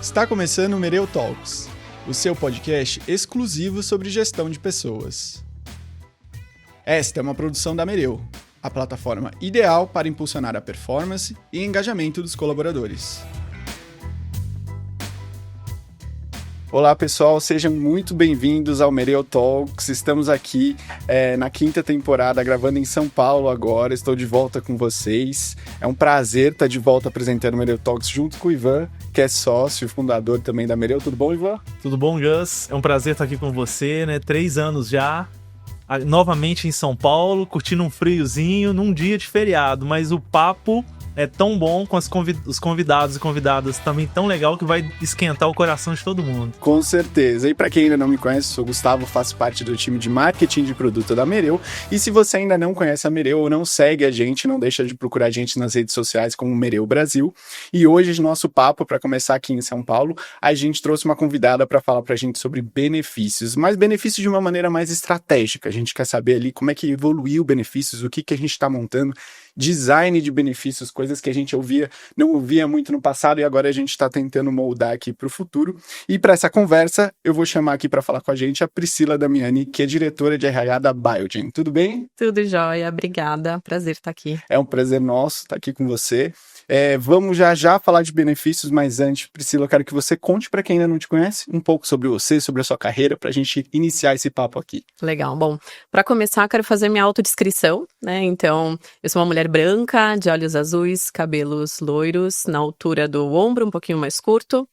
Está começando o Mereu Talks, o seu podcast exclusivo sobre gestão de pessoas. Esta é uma produção da Mereu, a plataforma ideal para impulsionar a performance e engajamento dos colaboradores. Olá pessoal, sejam muito bem-vindos ao Mereu Talks. Estamos aqui na 5ª temporada, gravando em São Paulo agora. Estou de volta com vocês. É um prazer estar de volta apresentando o Mereu Talks junto com o Ivan, que é sócio e fundador também da Mereu. Tudo bom, Ivan? Tudo bom, Gus? É um prazer estar aqui com você, né? 3 anos já, novamente em São Paulo, curtindo um friozinho, num dia de feriado, mas o papo é tão bom com os convidados e convidadas também tão legal que vai esquentar o coração de todo mundo. Com certeza. E para quem ainda não me conhece, sou o Gustavo, faço parte do time de marketing de produto da Mereu. E se você ainda não conhece a Mereu ou não segue a gente, não deixa de procurar a gente nas redes sociais como Mereu Brasil. E hoje, nosso papo, para começar aqui em São Paulo, a gente trouxe uma convidada para falar para a gente sobre benefícios, mas benefícios de uma maneira mais estratégica. A gente quer saber ali como é que evoluiu benefícios, o que a gente está montando, design de benefícios, coisas que a gente não ouvia muito no passado e agora a gente está tentando moldar aqui para o futuro. E para essa conversa, eu vou chamar aqui para falar com a gente a Priscila Damiani, que é diretora de RH da Biogen. Tudo bem? Tudo jóia, obrigada. Prazer estar aqui. É um prazer nosso estar aqui com você. Vamos já falar de benefícios, mas antes, Priscila, eu quero que você conte para quem ainda não te conhece um pouco sobre você, sobre a sua carreira, para a gente iniciar esse papo aqui. Legal. Bom, para começar, eu quero fazer minha autodescrição, né? Então, eu sou uma mulher branca, de olhos azuis, cabelos loiros, na altura do ombro, um pouquinho mais curto.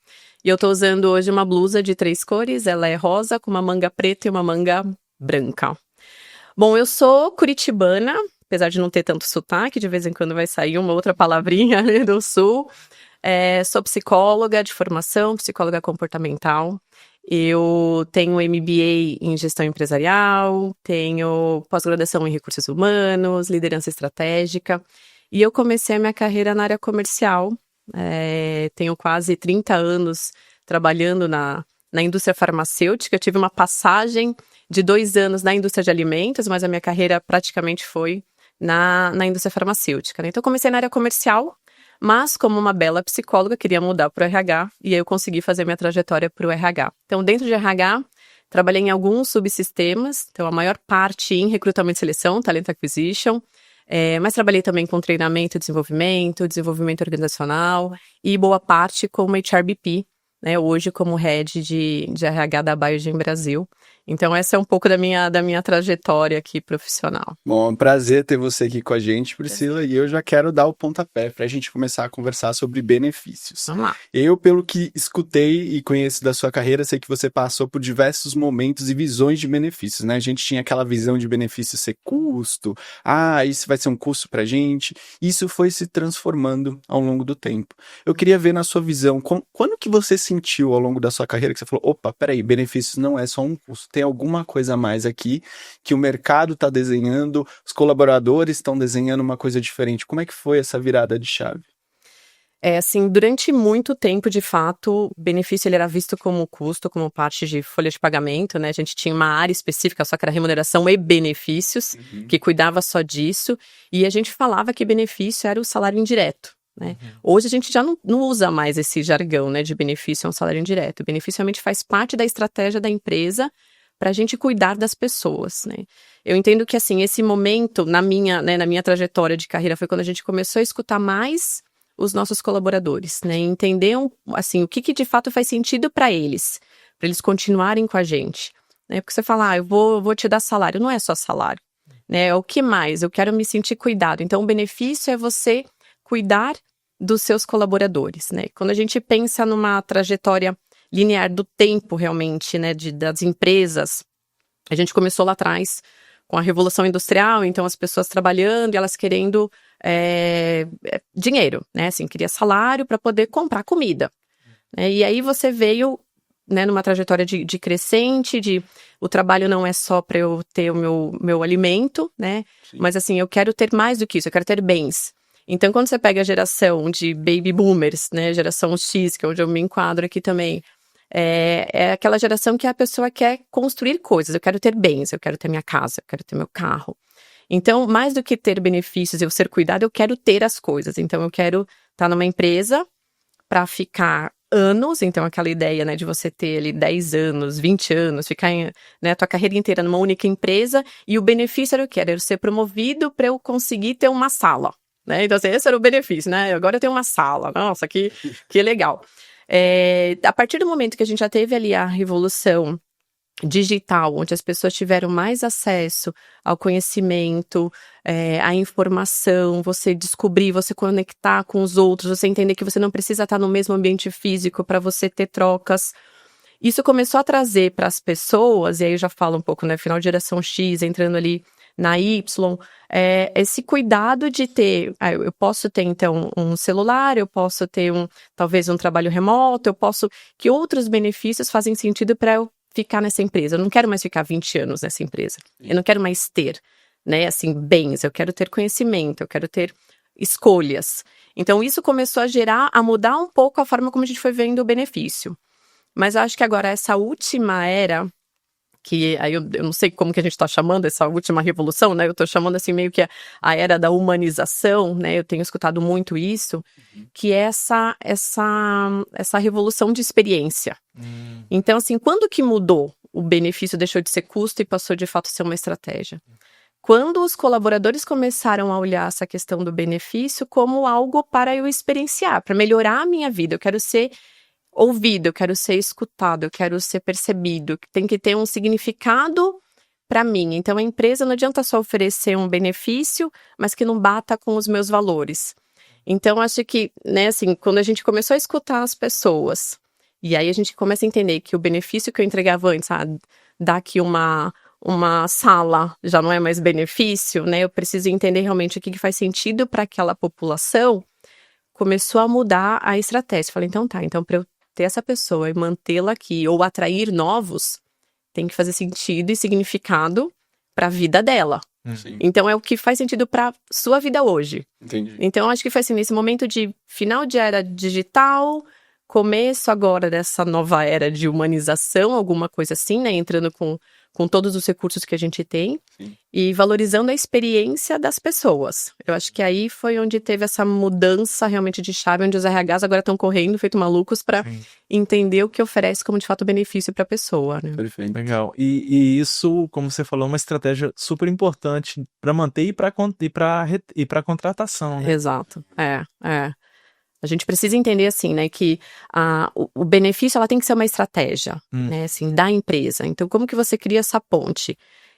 E eu tô usando hoje uma blusa de 3 cores, ela é rosa, com uma manga preta e uma manga branca. Bom, eu sou curitibana, apesar de não ter tanto sotaque, de vez em quando vai sair uma outra palavrinha do sul. Sou psicóloga de formação, psicóloga comportamental. Eu tenho MBA em gestão empresarial, tenho pós-graduação em recursos humanos, liderança estratégica. E eu comecei a minha carreira na área comercial. Tenho quase 30 anos trabalhando na indústria farmacêutica. Eu tive uma passagem de 2 anos na indústria de alimentos, mas a minha carreira praticamente foi na indústria farmacêutica, né? Então, eu comecei na área comercial, mas como uma bela psicóloga, queria mudar para o RH, e aí eu consegui fazer minha trajetória para o RH. Então, dentro de RH, trabalhei em alguns subsistemas, então a maior parte em recrutamento e seleção, talent acquisition, mas trabalhei também com treinamento e desenvolvimento organizacional, e boa parte como HRBP, né, hoje como head de RH da Biogen Brasil. Então essa é um pouco da minha trajetória aqui profissional. Bom, é um prazer ter você aqui com a gente, Priscila, e eu já quero dar o pontapé para a gente começar a conversar sobre benefícios. Vamos lá. Eu, pelo que escutei e conheço da sua carreira, sei que você passou por diversos momentos e visões de benefícios, né? A gente tinha aquela visão de benefício ser custo, isso vai ser um custo pra gente. Isso foi se transformando ao longo do tempo. Eu queria ver na sua visão, quando que você sentiu ao longo da sua carreira que você falou, opa, peraí, benefícios não é só um custo, tem alguma coisa a mais aqui que o mercado está desenhando, os colaboradores estão desenhando uma coisa diferente. Como é que foi essa virada de chave? Assim, durante muito tempo, de fato, o benefício ele era visto como custo, como parte de folha de pagamento, né? A gente tinha uma área específica, só que era remuneração e benefícios, que cuidava só disso, e a gente falava que benefício era o salário indireto. Né? Hoje a gente já não usa mais esse jargão, né, de benefício é um salário indireto. O benefício realmente faz parte da estratégia da empresa para a gente cuidar das pessoas, né? Eu entendo que, assim, esse momento na minha trajetória de carreira foi quando a gente começou a escutar mais os nossos colaboradores, né? Entender, assim, o que de fato faz sentido para eles continuarem com a gente, né? Porque você fala, eu vou te dar salário, não é só salário, né? O que mais? Eu quero me sentir cuidado. Então, o benefício é você cuidar dos seus colaboradores, né? Quando a gente pensa numa trajetória linear do tempo, realmente, né, das empresas, a gente começou lá atrás com a Revolução Industrial, então as pessoas trabalhando e elas querendo dinheiro, né? Assim, queria salário para poder comprar comida. Né? E aí você veio, né, numa trajetória de crescente, o trabalho não é só para eu ter o meu alimento, né? Sim. Mas assim, eu quero ter mais do que isso, eu quero ter bens. Então, quando você pega a geração de baby boomers, né, geração X, que é onde eu me enquadro aqui também, é aquela geração que a pessoa quer construir coisas. Eu quero ter bens, eu quero ter minha casa, eu quero ter meu carro. Então, mais do que ter benefícios, eu ser cuidado, eu quero ter as coisas. Então, eu quero estar numa empresa para ficar anos, então aquela ideia, né, de você ter ali 10 anos, 20 anos, ficar, né, a tua carreira inteira numa única empresa, e o benefício era o quê? Era eu ser promovido para eu conseguir ter uma sala, né? Então, assim, esse era o benefício, né? Agora eu tenho uma sala, nossa, que legal. A partir do momento que a gente já teve ali a revolução digital, onde as pessoas tiveram mais acesso ao conhecimento, à informação, você descobrir, você conectar com os outros, você entender que você não precisa estar no mesmo ambiente físico para você ter trocas. Isso começou a trazer para as pessoas, e aí eu já falo um pouco, né, final de geração X, entrando ali na Y, esse cuidado de ter, eu posso ter então um celular, eu posso ter talvez um trabalho remoto, que outros benefícios fazem sentido para eu ficar nessa empresa. Eu não quero mais ficar 20 anos nessa empresa. Eu não quero mais ter, né, assim, bens. Eu quero ter conhecimento, eu quero ter escolhas. Então, isso começou a mudar um pouco a forma como a gente foi vendo o benefício. Mas eu acho que agora essa última era, que aí eu não sei como que a gente está chamando essa última revolução, né? Eu estou chamando assim meio que a era da humanização, né? Eu tenho escutado muito isso, que é essa revolução de experiência. Então, assim, quando que mudou? O benefício deixou de ser custo e passou de fato a ser uma estratégia. Quando os colaboradores começaram a olhar essa questão do benefício como algo para eu experienciar, para melhorar a minha vida. Eu quero ser ouvido, eu quero ser escutado, eu quero ser percebido, tem que ter um significado para mim. Então, a empresa não adianta só oferecer um benefício, mas que não bata com os meus valores. Então, acho que, né, assim, quando a gente começou a escutar as pessoas, e aí a gente começa a entender que o benefício que eu entregava antes, dar aqui uma sala já não é mais benefício, né? Eu preciso entender realmente o que faz sentido para aquela população. Começou a mudar a estratégia. Falei, então para eu ter essa pessoa e mantê-la aqui, ou atrair novos, tem que fazer sentido e significado para a vida dela. Sim. Então, é o que faz sentido para sua vida hoje. Entendi. Então, acho que foi assim, nesse momento de final de era digital, começo agora dessa nova era de humanização, alguma coisa assim, né? Entrando com todos os recursos que a gente tem. Sim. E valorizando a experiência das pessoas. Eu acho que aí foi onde teve essa mudança realmente de chave, onde os RHs agora estão correndo, feito malucos, para entender o que oferece como de fato benefício para a pessoa, né? Perfeito. Legal. E isso, como você falou, é uma estratégia super importante para manter e para contratação, né? Exato. A gente precisa entender, assim, né, que o benefício, ela tem que ser uma estratégia, né, assim, da empresa. Então, como que você cria essa ponte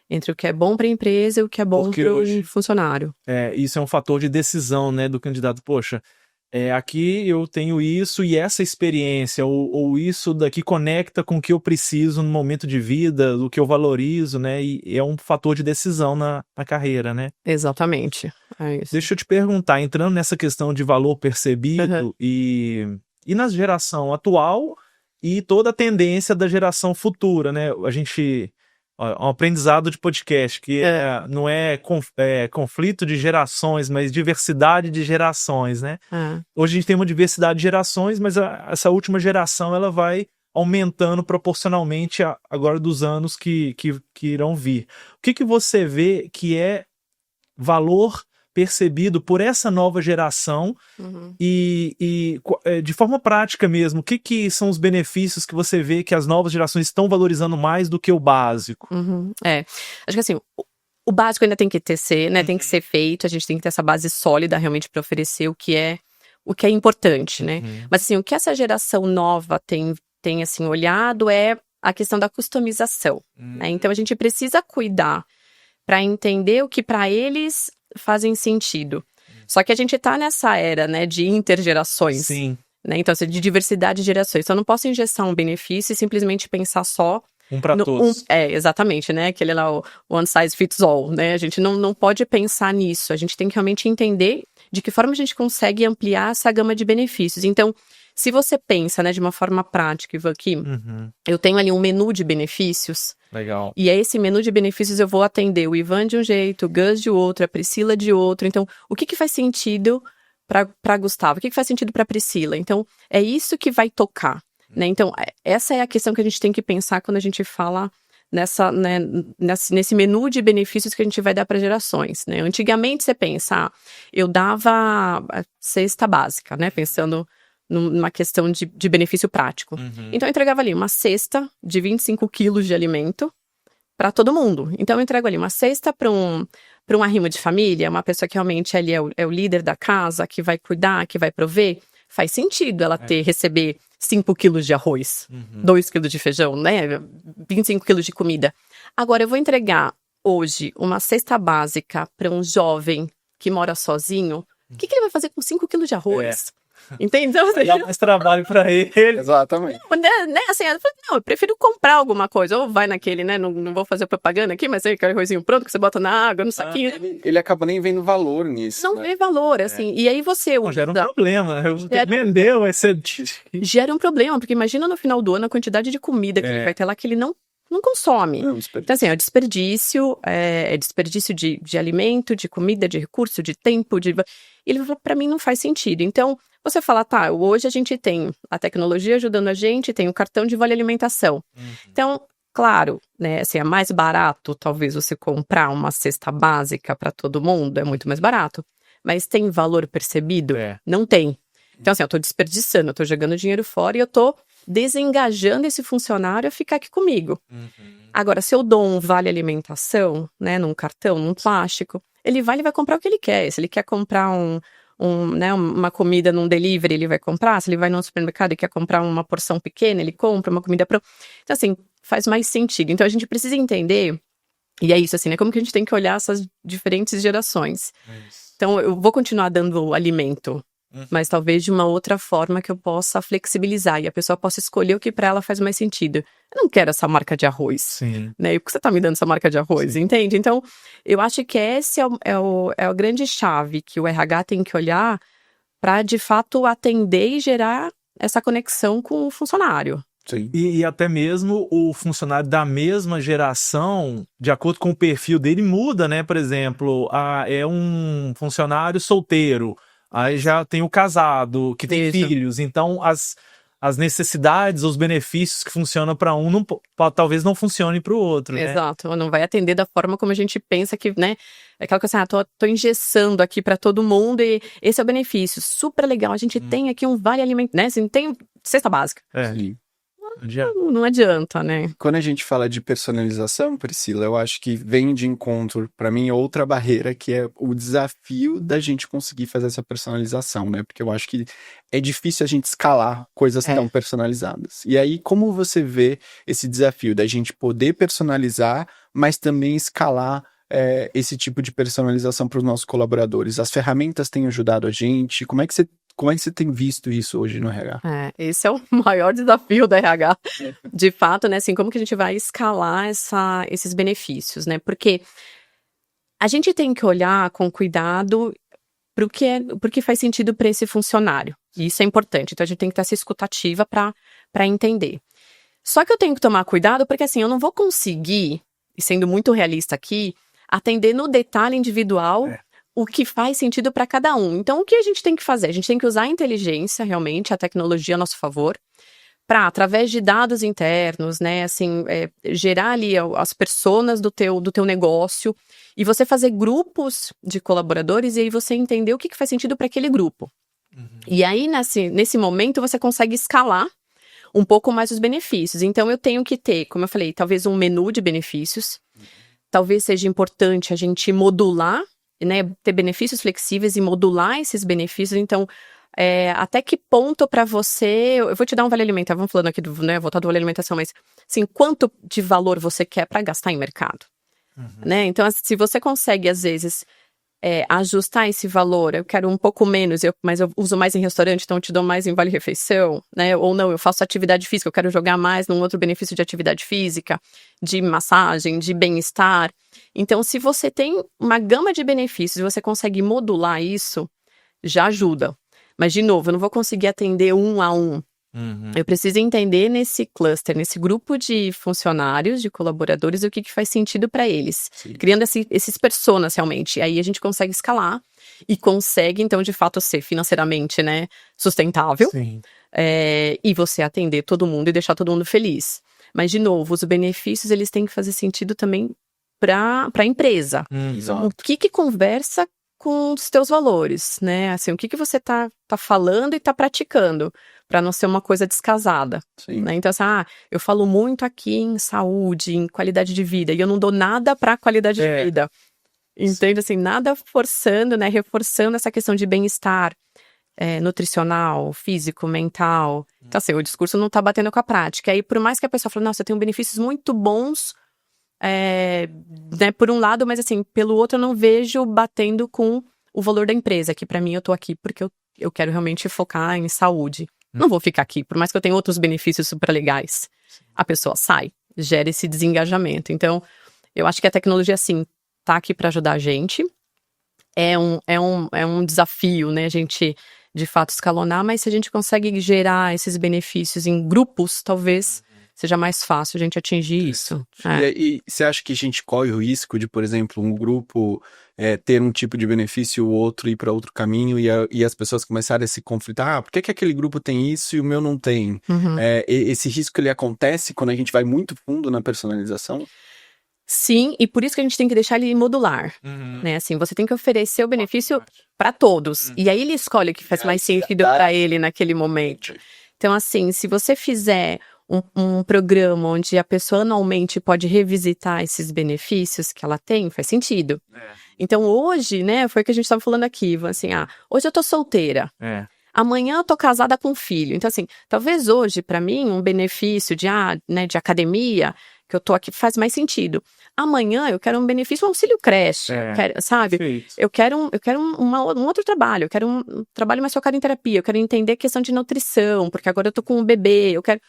entre o que é bom para a empresa e o que é bom para o funcionário? Isso é um fator de decisão, né, do candidato. Poxa, aqui eu tenho isso e essa experiência, ou isso daqui conecta com o que eu preciso no momento de vida, do que eu valorizo, né, e é um fator de decisão na carreira, né? Exatamente. É isso. Deixa eu te perguntar, entrando nessa questão de valor percebido e na geração atual e toda a tendência da geração futura, né? A gente... um aprendizado de podcast, que não é conflito de gerações, mas diversidade de gerações, né? Hoje a gente tem uma diversidade de gerações, mas essa última geração ela vai aumentando proporcionalmente agora dos anos que irão vir. O que você vê que é valor percebido por essa nova geração e de forma prática mesmo, o que são os benefícios que você vê que as novas gerações estão valorizando mais do que o básico? Acho que assim, o básico ainda tem que ser, né, tem que ser feito, a gente tem que ter essa base sólida realmente para oferecer o que é importante, né? Mas assim, o que essa geração nova tem assim, olhado é a questão da customização, né? Então a gente precisa cuidar para entender o que para eles fazem sentido. Só que a gente tá nessa era, né, de intergerações. Sim. Né? Então, de diversidade de gerações. Então, eu não posso engessar um benefício e simplesmente pensar só... para todos. Exatamente, né? Aquele lá, o one size fits all, né? A gente não pode pensar nisso. A gente tem que realmente entender de que forma a gente consegue ampliar essa gama de benefícios. Então, se você pensa, né, de uma forma prática, Ivan, aqui, eu tenho ali um menu de benefícios. Legal. E a esse menu de benefícios eu vou atender o Ivan de um jeito, o Gus de outro, a Priscila de outro. Então, o que faz sentido para Gustavo? O que faz sentido para Priscila? Então, é isso que vai tocar, né? Então, essa é a questão que a gente tem que pensar quando a gente fala nesse menu de benefícios que a gente vai dar para gerações, né? Antigamente, você pensa, eu dava a cesta básica, né? Pensando numa questão de benefício prático. Então eu entregava ali uma cesta de 25 quilos de alimento para todo mundo. Então eu entrego ali uma cesta para um arrimo de família, uma pessoa que realmente ali é o líder da casa, que vai cuidar, que vai prover. Faz sentido ela receber 5 quilos de arroz, 2 quilos de feijão, né? 25 quilos de comida. Agora, eu vou entregar hoje uma cesta básica para um jovem que mora sozinho. O que ele vai fazer com 5 quilos de arroz? Entende? Então, Vai dar mais trabalho pra ele. Exatamente. né, assim, eu prefiro comprar alguma coisa. Ou vai naquele, né? Não vou fazer propaganda aqui, mas tem aquele arrozinho pronto que você bota na água, no saquinho. Ele acaba nem vendo valor nisso. Não vê valor, assim. E aí você usa... Gera um problema. Vendeu, vai ser... Gera um problema, porque imagina no final do ano a quantidade de comida que ele vai ter lá que ele não consome. Então, assim, é desperdício de alimento, de comida, de recurso, de tempo, ele pra mim não faz sentido. Então, você fala, tá, hoje a gente tem a tecnologia ajudando a gente, tem o cartão de vale alimentação. Então, claro, né, assim, é mais barato talvez você comprar uma cesta básica para todo mundo, é muito mais barato. Mas tem valor percebido? Não tem. Então, assim, eu tô desperdiçando, eu tô jogando dinheiro fora e eu tô desengajando esse funcionário a ficar aqui comigo. Agora, se eu dou um vale alimentação, né, num cartão, num plástico, ele vai comprar o que ele quer. Se ele quer comprar uma comida num delivery, ele vai comprar. Se ele vai num supermercado e quer comprar uma porção pequena, ele compra uma comida pronta. Então, assim, faz mais sentido. Então, a gente precisa entender, e é isso, assim, né, como que a gente tem que olhar essas diferentes gerações. Então, eu vou continuar dando alimento, mas talvez de uma outra forma que eu possa flexibilizar e a pessoa possa escolher o que para ela faz mais sentido. Eu não quero essa marca de arroz, né? E por que você tá me dando essa marca de arroz, entende? Então, eu acho que esse é a grande chave que o RH tem que olhar para, de fato, atender e gerar essa conexão com o funcionário. Sim. E até mesmo o funcionário da mesma geração, de acordo com o perfil dele, muda, né? Por exemplo, é um funcionário solteiro. Aí já tem o casado, que tem filhos. Então, as necessidades, os benefícios que funcionam para um, talvez não funcionem para o outro, né? Exato. Não vai atender da forma como a gente pensa que, né? É aquela coisa assim, tô engessando aqui para todo mundo e esse é o benefício. Super legal. A gente tem aqui um vale alimento, né? Assim, tem cesta básica. Sim. Não adianta, né? Quando a gente fala de personalização, Priscila, eu acho que vem de encontro, para mim, outra barreira, que é o desafio da gente conseguir fazer essa personalização, né? Porque eu acho que é difícil a gente escalar coisas tão personalizadas. E aí, como você vê esse desafio da gente poder personalizar, mas também escalar esse tipo de personalização para os nossos colaboradores? As ferramentas têm ajudado a gente? Como é que você tem visto isso hoje no RH? Esse é o maior desafio da RH. De fato, né? Assim, como que a gente vai escalar esses benefícios, né? Porque a gente tem que olhar com cuidado pro que faz sentido para esse funcionário. E isso é importante. Então, a gente tem que ter essa escutativa para entender. Só que eu tenho que tomar cuidado porque, assim, eu não vou conseguir, e sendo muito realista aqui, atender no detalhe individual o que faz sentido para cada um. Então, o que a gente tem que fazer? A gente tem que usar a inteligência, realmente, a tecnologia a nosso favor, para, através de dados internos, né, assim, gerar ali as personas do teu negócio, e você fazer grupos de colaboradores, e aí você entender o que faz sentido para aquele grupo. E aí, nesse momento, você consegue escalar um pouco mais os benefícios. Então, eu tenho que ter, como eu falei, talvez um menu de benefícios. Talvez seja importante a gente modular, né, ter benefícios flexíveis e modular esses benefícios. Então, até que ponto para você... Eu vou te dar um vale alimentar, vamos falando aqui voltar do vale alimentação, mas assim, quanto de valor você quer para gastar em mercado? Né? Então, se você consegue, às vezes, ajustar esse valor, eu quero um pouco menos, mas eu uso mais em restaurante, então eu te dou mais em vale-refeição, né? Ou não, eu faço atividade física, eu quero jogar mais num outro benefício de atividade física, de massagem, de bem-estar. Então, se você tem uma gama de benefícios e você consegue modular isso, já ajuda. Mas, de novo, eu não vou conseguir atender um a um. Eu preciso entender nesse cluster, nesse grupo de funcionários, de colaboradores, o que faz sentido para eles. Sim. Criando esses personas, realmente. Aí a gente consegue escalar e consegue, então, de fato, ser financeiramente, né, sustentável. Sim. E você atender todo mundo e deixar todo mundo feliz. Mas, de novo, os benefícios, eles têm que fazer sentido também para a empresa. Exato. O que conversa com os teus valores, né? Assim, o que você tá falando e tá praticando, para não ser uma coisa descasada. Sim. Né? Então, assim, eu falo muito aqui em saúde, em qualidade de vida, e eu não dou nada para qualidade de vida. Entende? Assim, nada forçando, né? Reforçando essa questão de bem-estar nutricional, físico, mental. Então, assim, o discurso não tá batendo com a prática. Aí, por mais que a pessoa fale, nossa, eu tenho benefícios muito bons, né, por um lado, mas assim, pelo outro eu não vejo batendo com o valor da empresa, que para mim eu tô aqui porque eu quero realmente focar em saúde. Não vou ficar aqui, por mais que eu tenha outros benefícios super legais. A pessoa sai, gera esse desengajamento. Então, eu acho que a tecnologia, sim, tá aqui para ajudar a gente. É um desafio, né, a gente, de fato, escalonar, mas se a gente consegue gerar esses benefícios em grupos, talvez seja mais fácil a gente atingir isso. E você acha que a gente corre o risco de, por exemplo, um grupo ter um tipo de benefício e o outro ir para outro caminho e as pessoas começarem a se conflitar? Por que aquele grupo tem isso e o meu não tem? Uhum. Esse risco, ele acontece quando a gente vai muito fundo na personalização? Sim, e por isso que a gente tem que deixar ele modular, né? Assim, você tem que oferecer o benefício para todos. E aí ele escolhe o que faz mais sentido para ele naquele momento. Então, assim, se você fizer um programa onde a pessoa anualmente pode revisitar esses benefícios que ela tem, faz sentido. Então, hoje, né, foi o que a gente estava falando aqui, assim, hoje eu tô solteira. Amanhã eu tô casada com um filho. Então, assim, talvez hoje, para mim, um benefício de academia, que eu tô aqui, faz mais sentido. Amanhã eu quero um benefício, um auxílio creche, sabe? Perfeito. Eu quero um outro trabalho, eu quero um trabalho mais focado em terapia, eu quero entender a questão de nutrição, porque agora eu tô com um bebê, eu quero...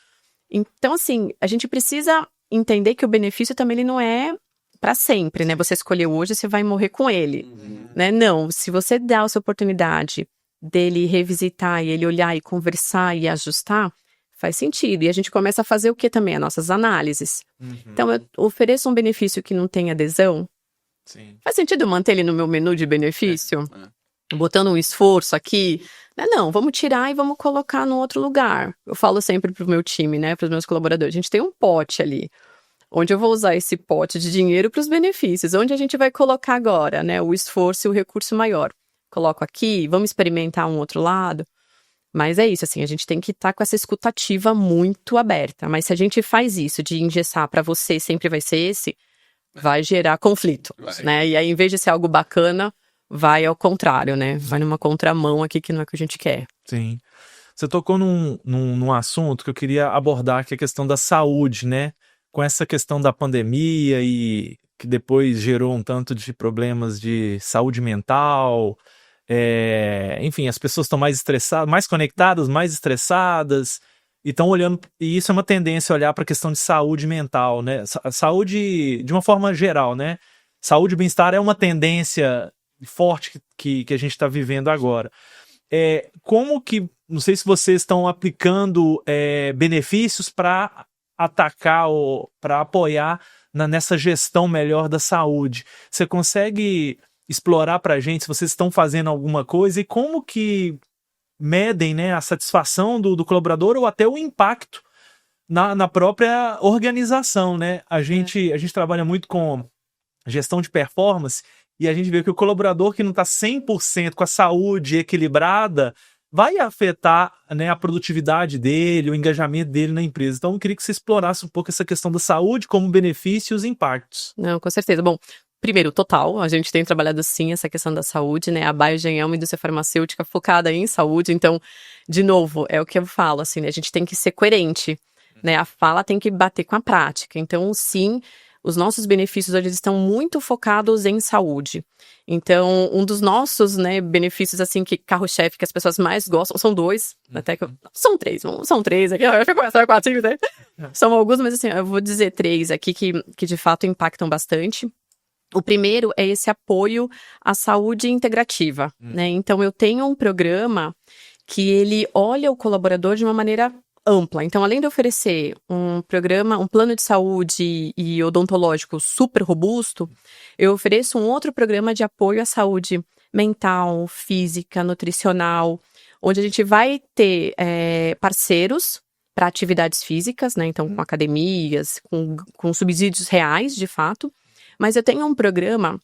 Então, assim, a gente precisa entender que o benefício também ele não é para sempre, né? Você escolheu hoje, você vai morrer com ele, né? Não, se você dá essa oportunidade dele revisitar e ele olhar e conversar e ajustar, faz sentido. E a gente começa a fazer o que também? As nossas análises. Então, eu ofereço um benefício que não tem adesão. Sim. Faz sentido eu manter ele no meu menu de benefício? Botando um esforço aqui? Não, vamos tirar e vamos colocar no outro lugar. Eu falo sempre pro meu time, né, pros meus colaboradores, a gente tem um pote ali, onde eu vou usar esse pote de dinheiro para os benefícios, onde a gente vai colocar agora, né, o esforço e o recurso maior. Coloco aqui, vamos experimentar um outro lado. Mas é isso, assim, a gente tem que estar com essa escutativa muito aberta. Mas se a gente faz isso, de engessar para você sempre vai ser esse, vai gerar conflito, né? E aí, em vez de ser algo bacana, vai ao contrário, né? Vai numa contramão aqui que não é o que a gente quer. Sim. Você tocou num assunto que eu queria abordar, que é a questão da saúde, né? Com essa questão da pandemia e que depois gerou um tanto de problemas de saúde mental. Enfim, as pessoas estão mais estressadas, mais conectadas, mais estressadas, e estão olhando, e isso é uma tendência, olhar para a questão de saúde mental, né? Saúde de uma forma geral, né? Saúde e bem-estar é uma tendência forte que a gente está vivendo agora. Como que, não sei se vocês estão aplicando benefícios para atacar ou para apoiar nessa gestão melhor da saúde. Você consegue explorar para a gente se vocês estão fazendo alguma coisa e como que medem, né, a satisfação do colaborador ou até o impacto na própria organização, né? A gente trabalha muito com gestão de performance e a gente vê que o colaborador que não está 100% com a saúde equilibrada vai afetar, né, a produtividade dele, o engajamento dele na empresa. Então, eu queria que você explorasse um pouco essa questão da saúde como benefício e os impactos. Não, com certeza. Bom, primeiro, total, a gente tem trabalhado sim essa questão da saúde, né? A Biogen é uma indústria farmacêutica focada em saúde, então, de novo, é o que eu falo, assim, né? A gente tem que ser coerente, né? A fala tem que bater com a prática. Então, sim, os nossos benefícios hoje estão muito focados em saúde. Então, um dos nossos, né, benefícios, assim, que carro-chefe, que as pessoas mais gostam, são dois, até que são três aqui, eu fico com 4, né? São alguns, mas assim, eu vou dizer 3 aqui que de fato impactam bastante. O primeiro é esse apoio à saúde integrativa, né? Então, eu tenho um programa que ele olha o colaborador de uma maneira ampla. Então, além de oferecer um programa, um plano de saúde e odontológico super robusto, eu ofereço um outro programa de apoio à saúde mental, física, nutricional, onde a gente vai ter parceiros para atividades físicas, né? Então, com academias, com subsídios reais, de fato. Mas eu tenho um programa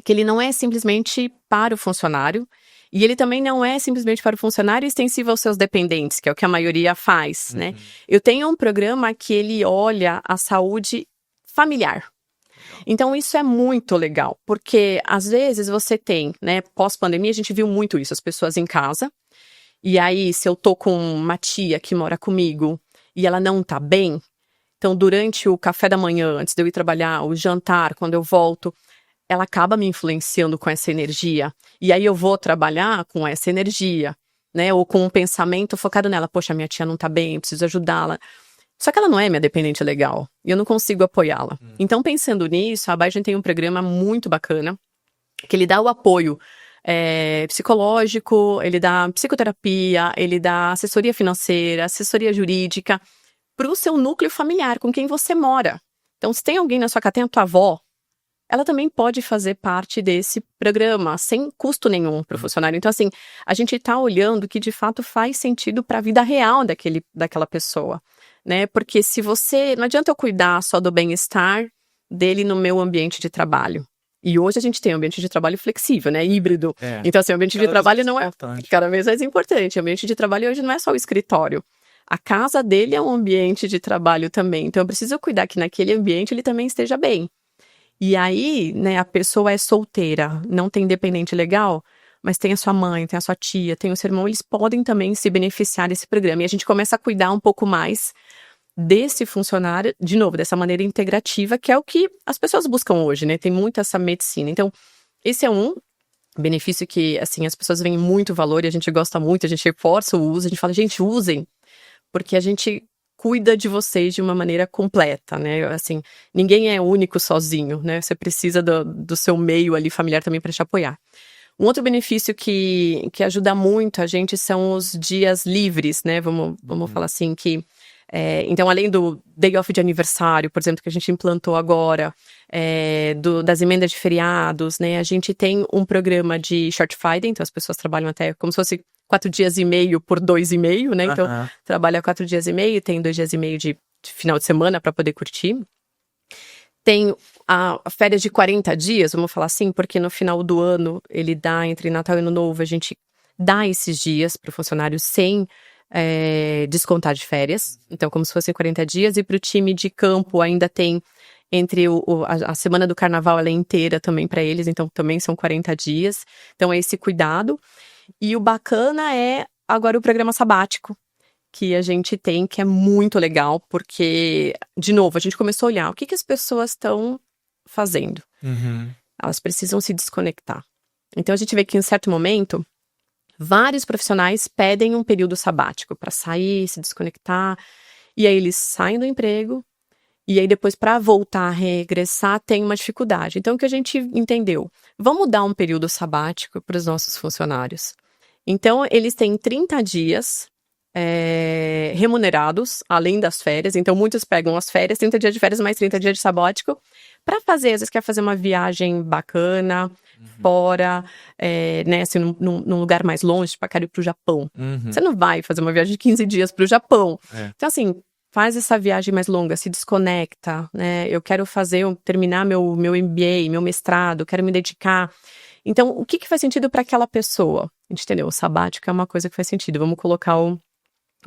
que ele não é simplesmente para o funcionário, e ele também não é simplesmente para o funcionário extensivo aos seus dependentes, que é o que a maioria faz, né? Eu tenho um programa que ele olha a saúde familiar. Então, isso é muito legal, porque às vezes você tem, né, pós-pandemia, a gente viu muito isso, as pessoas em casa, e aí se eu tô com uma tia que mora comigo e ela não tá bem, então durante o café da manhã, antes de eu ir trabalhar, o jantar, quando eu volto, ela acaba me influenciando com essa energia, e aí eu vou trabalhar com essa energia, né, ou com um pensamento focado nela, poxa, minha tia não tá bem, eu preciso ajudá-la. Só que ela não é minha dependente legal, e eu não consigo apoiá-la. Então, pensando nisso, a Biogen tem um programa muito bacana, que ele dá o apoio psicológico, ele dá psicoterapia, ele dá assessoria financeira, assessoria jurídica, para o seu núcleo familiar, com quem você mora. Então, se tem alguém na sua casa, tem a tua avó, ela também pode fazer parte desse programa, sem custo nenhum para o funcionário. Então, assim, a gente está olhando que, de fato, faz sentido para a vida real daquela pessoa, né? Porque se você... Não adianta eu cuidar só do bem-estar dele no meu ambiente de trabalho. E hoje a gente tem um ambiente de trabalho flexível, né? Híbrido. Então, assim, o ambiente de trabalho não é... Cada vez mais importante. O ambiente de trabalho hoje não é só o escritório. A casa dele é um ambiente de trabalho também. Então, eu preciso cuidar que naquele ambiente ele também esteja bem. E aí, né, a pessoa é solteira, não tem dependente legal, mas tem a sua mãe, tem a sua tia, tem o seu irmão, eles podem também se beneficiar desse programa. E a gente começa a cuidar um pouco mais desse funcionário, de novo, dessa maneira integrativa, que é o que as pessoas buscam hoje, né? Tem muito essa medicina. Então, esse é um benefício que, assim, as pessoas veem muito valor e a gente gosta muito, a gente reforça o uso, a gente fala, gente, usem, porque a gente cuida de vocês de uma maneira completa, né? Assim, ninguém é único sozinho, né? Você precisa do seu meio ali familiar também para te apoiar. Um outro benefício que ajuda muito a gente são os dias livres, né? Vamos falar assim, que... então, além do day off de aniversário, por exemplo, que a gente implantou agora, das emendas de feriados, né? A gente tem um programa de short Friday, então as pessoas trabalham até como se fosse 4 dias e meio por 2,5, né? Então, trabalha 4 dias e meio, tem 2 dias e meio de final de semana para poder curtir. Tem a férias de 40 dias, vamos falar assim, porque no final do ano, ele dá, entre Natal e Ano Novo, a gente dá esses dias para o funcionário sem descontar de férias. Então, como se fossem 40 dias. E para o time de campo, ainda tem entre a semana do carnaval, ela é inteira também para eles, então também são 40 dias. Então, é esse cuidado. E o bacana é agora o programa sabático, que a gente tem, que é muito legal, porque, de novo, a gente começou a olhar o que as pessoas estão fazendo. Elas precisam se desconectar. Então, a gente vê que em certo momento, vários profissionais pedem um período sabático para sair, se desconectar, e aí eles saem do emprego, e aí depois para voltar a regressar tem uma dificuldade. Então o que a gente entendeu? Vamos dar um período sabático para os nossos funcionários. Então eles têm 30 dias remunerados, além das férias. Então muitos pegam as férias, 30 dias de férias mais 30 dias de sabático, para fazer, às vezes quer fazer uma viagem bacana, fora, né, assim, num lugar mais longe, tipo, quero ir pro Japão. Você não vai fazer uma viagem de 15 dias pro Japão. Então, assim, faz essa viagem mais longa, se desconecta, né? Eu quero terminar meu MBA, meu mestrado, quero me dedicar. Então, o que faz sentido para aquela pessoa? A gente entendeu, o sabático é uma coisa que faz sentido. Vamos colocar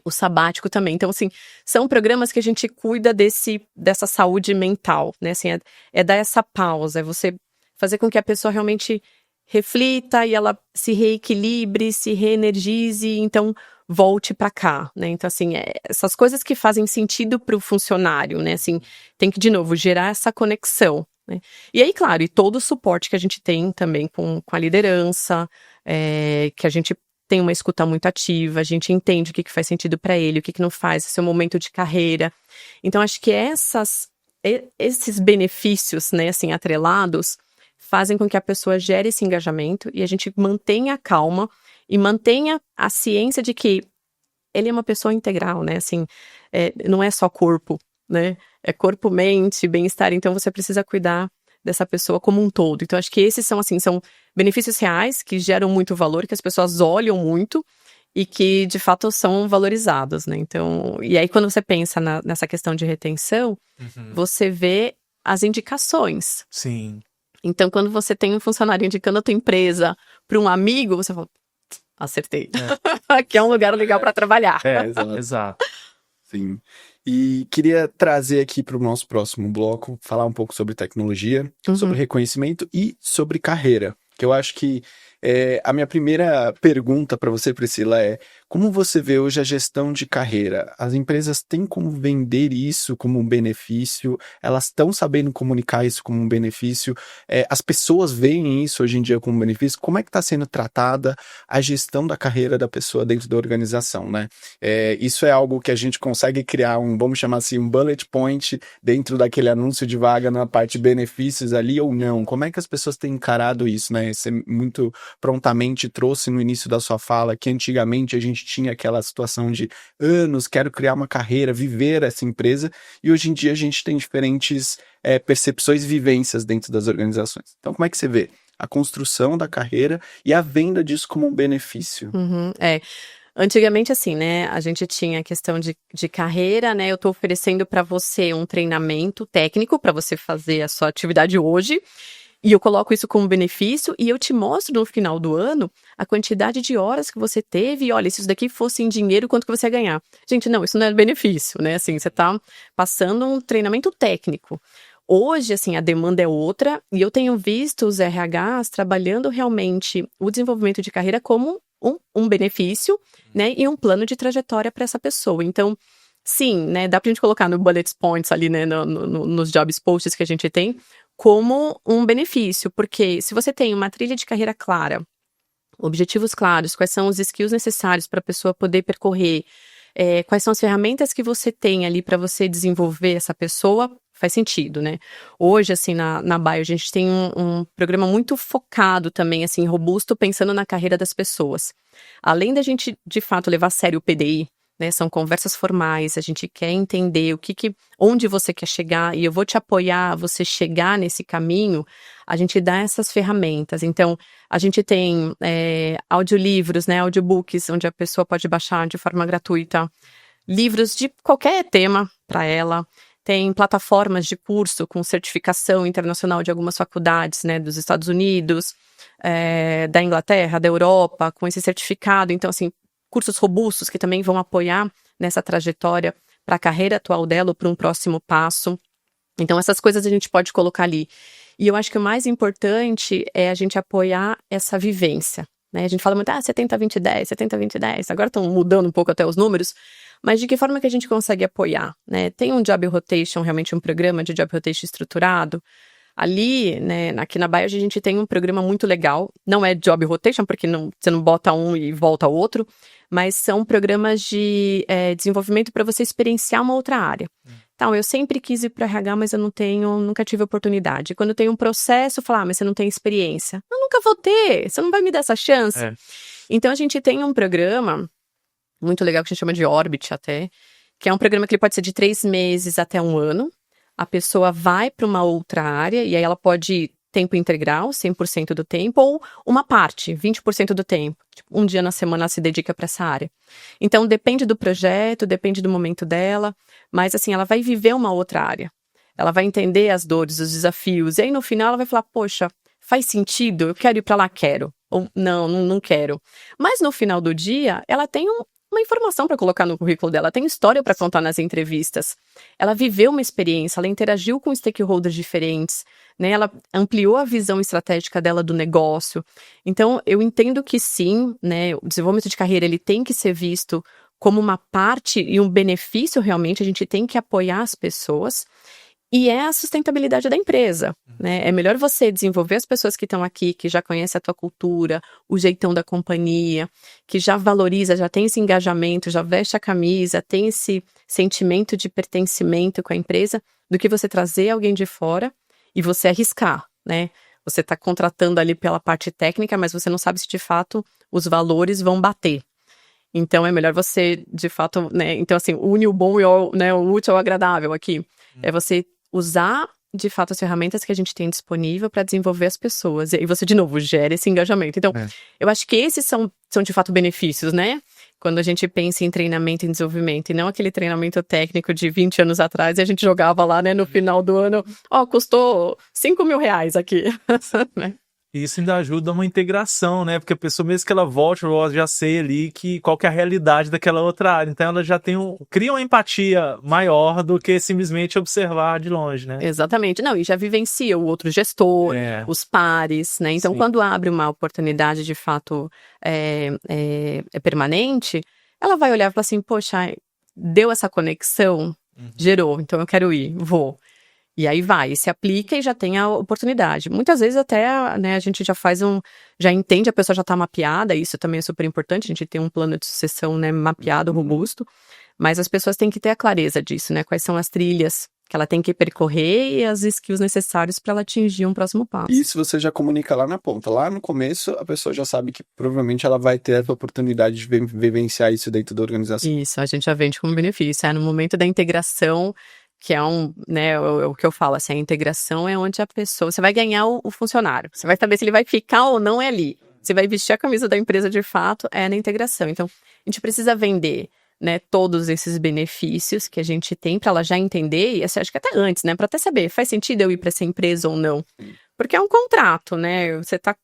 o sabático também. Então, assim, são programas que a gente cuida dessa saúde mental, né? Assim, dar essa pausa, é você fazer com que a pessoa realmente reflita e ela se reequilibre, se reenergize, então volte para cá, né? Então, assim, essas coisas que fazem sentido para o funcionário, né? Assim, tem que, de novo, gerar essa conexão, né? E aí, claro, e todo o suporte que a gente tem também com a liderança, que a gente tem uma escuta muito ativa, a gente entende o que faz sentido para ele, o que não faz, esse é o momento de carreira. Então, acho que esses benefícios, né, assim, atrelados, fazem com que a pessoa gere esse engajamento e a gente mantenha a calma e mantenha a ciência de que ele é uma pessoa integral, né? Assim, não é só corpo, né? É corpo, mente, bem-estar. Então, você precisa cuidar dessa pessoa como um todo. Então, acho que esses são benefícios reais que geram muito valor, que as pessoas olham muito e que, de fato, são valorizados, né? Então, e aí, quando você pensa nessa questão de retenção, você vê as indicações. Sim. Então, quando você tem um funcionário indicando a tua empresa para um amigo, você fala, acertei. Aqui é um lugar legal para trabalhar. Exato. Sim. E queria trazer aqui para o nosso próximo bloco, falar um pouco sobre tecnologia, sobre reconhecimento e sobre carreira. Que eu acho que a minha primeira pergunta para você, Priscila, é como você vê hoje a gestão de carreira? As empresas têm como vender isso como um benefício? Elas estão sabendo comunicar isso como um benefício? As pessoas veem isso hoje em dia como um benefício? Como é que está sendo tratada a gestão da carreira da pessoa dentro da organização, né? Isso é algo que a gente consegue criar vamos chamar assim, um bullet point dentro daquele anúncio de vaga na parte benefícios ali ou não? Como é que as pessoas têm encarado isso, né? Você muito prontamente trouxe no início da sua fala que antigamente a gente tinha aquela situação de anos, quero criar uma carreira, viver essa empresa, e hoje em dia a gente tem diferentes percepções e vivências dentro das organizações. Então, como é que você vê a construção da carreira e a venda disso como um benefício? Antigamente, assim, né, a gente tinha a questão de carreira, né, eu tô oferecendo para você um treinamento técnico para você fazer a sua atividade hoje, e eu coloco isso como benefício e eu te mostro no final do ano a quantidade de horas que você teve e olha, se isso daqui fosse em dinheiro, quanto que você ia ganhar? Gente, não, isso não é benefício, né? Assim, você tá passando um treinamento técnico. Hoje, assim, a demanda é outra e eu tenho visto os RHs trabalhando realmente o desenvolvimento de carreira como um benefício, né? E um plano de trajetória para essa pessoa. Então, sim, né? Dá pra gente colocar no bullet points ali, né? Nos jobs posts que a gente tem, como um benefício, porque se você tem uma trilha de carreira clara, objetivos claros, quais são os skills necessários para a pessoa poder percorrer, quais são as ferramentas que você tem ali para você desenvolver essa pessoa, faz sentido, né? Hoje, assim, na Bio, a gente tem um programa muito focado também, assim, robusto, pensando na carreira das pessoas. Além da gente, de fato, levar a sério o PDI, né, são conversas formais, a gente quer entender onde você quer chegar e eu vou te apoiar a você chegar nesse caminho, a gente dá essas ferramentas. Então, a gente tem audiolivros, né, audiobooks, onde a pessoa pode baixar de forma gratuita livros de qualquer tema para ela. Tem plataformas de curso com certificação internacional de algumas faculdades, né, dos Estados Unidos, da Inglaterra, da Europa, com esse certificado. Então, assim, cursos robustos que também vão apoiar nessa trajetória para a carreira atual dela ou para um próximo passo. Então, essas coisas a gente pode colocar ali. E eu acho que o mais importante é a gente apoiar essa vivência, né? A gente fala muito, 70-20-10, 70-20-10. Agora estão mudando um pouco até os números, mas de que forma que a gente consegue apoiar, né? Tem um Job Rotation, realmente um programa de Job Rotation estruturado. Ali, né, aqui na Bio, a gente tem um programa muito legal. Não é Job Rotation, porque você não bota um e volta outro, mas são programas de desenvolvimento para você experienciar uma outra área. Então, eu sempre quis ir para RH, mas eu nunca tive oportunidade. Quando tem um processo, eu falo, mas você não tem experiência. Eu nunca vou ter, você não vai me dar essa chance. Então, a gente tem um programa muito legal que a gente chama de Orbit até, que é um programa que ele pode ser de 3 meses até 1 ano. A pessoa vai para uma outra área e aí ela pode ir tempo integral, 100% do tempo, ou uma parte, 20% do tempo. Tipo, um dia na semana ela se dedica para essa área. Então, depende do projeto, depende do momento dela, mas assim, ela vai viver uma outra área. Ela vai entender as dores, os desafios, e aí no final ela vai falar, poxa, faz sentido? Eu quero ir para lá, quero. Ou não quero. Mas no final do dia, ela tem uma informação para colocar no currículo dela, tem história para contar nas entrevistas. Ela viveu uma experiência, ela interagiu com stakeholders diferentes, né? Ela ampliou a visão estratégica dela do negócio. Então, eu entendo que sim, né? O desenvolvimento de carreira ele tem que ser visto como uma parte e um benefício realmente, a gente tem que apoiar as pessoas. E é a sustentabilidade da empresa, né? É melhor você desenvolver as pessoas que estão aqui, que já conhecem a tua cultura, o jeitão da companhia, que já valoriza, já tem esse engajamento, já veste a camisa, tem esse sentimento de pertencimento com a empresa, do que você trazer alguém de fora e você arriscar, né? Você está contratando ali pela parte técnica, mas você não sabe se de fato os valores vão bater. Então, é melhor você, de fato, né? Então, assim, une o bom e o útil ao agradável aqui. É você usar, de fato, as ferramentas que a gente tem disponível para desenvolver as pessoas. E você, de novo, gera esse engajamento. Então, eu acho que esses são de fato, benefícios, né? quando a gente pensa em treinamento e desenvolvimento, e não aquele treinamento técnico de 20 anos atrás, e a gente jogava lá, né, no final do ano, custou R$5.000 aqui, né? E isso ainda ajuda uma integração, né? Porque a pessoa, mesmo que ela volte, ela já sei ali qual que é a realidade daquela outra área. Então ela já cria uma empatia maior do que simplesmente observar de longe, né? Exatamente. Não, e já vivencia o outro gestor, os pares, né? Então, quando abre uma oportunidade de fato permanente, ela vai olhar e falar assim, poxa, deu essa conexão, gerou, então eu quero ir, vou. E aí vai, se aplica e já tem a oportunidade. Muitas vezes até, né, a gente já entende, a pessoa já está mapeada, isso também é super importante, a gente tem um plano de sucessão, né, mapeado, robusto, mas as pessoas têm que ter a clareza disso, né, quais são as trilhas que ela tem que percorrer e as skills necessárias para ela atingir um próximo passo. Isso você já comunica lá na ponta. Lá no começo, a pessoa já sabe que provavelmente ela vai ter essa oportunidade de vivenciar isso dentro da organização. Isso, a gente já vende como benefício. No momento da integração, que é o que eu falo, assim, a integração é onde a pessoa, você vai ganhar o funcionário, você vai saber se ele vai ficar ou não ali, você vai vestir a camisa da empresa de fato, na integração. Então, a gente precisa vender, né, todos esses benefícios que a gente tem para ela já entender, e assim, acho que até antes, né, para até saber, faz sentido eu ir para essa empresa ou não, porque é um contrato, né, você tá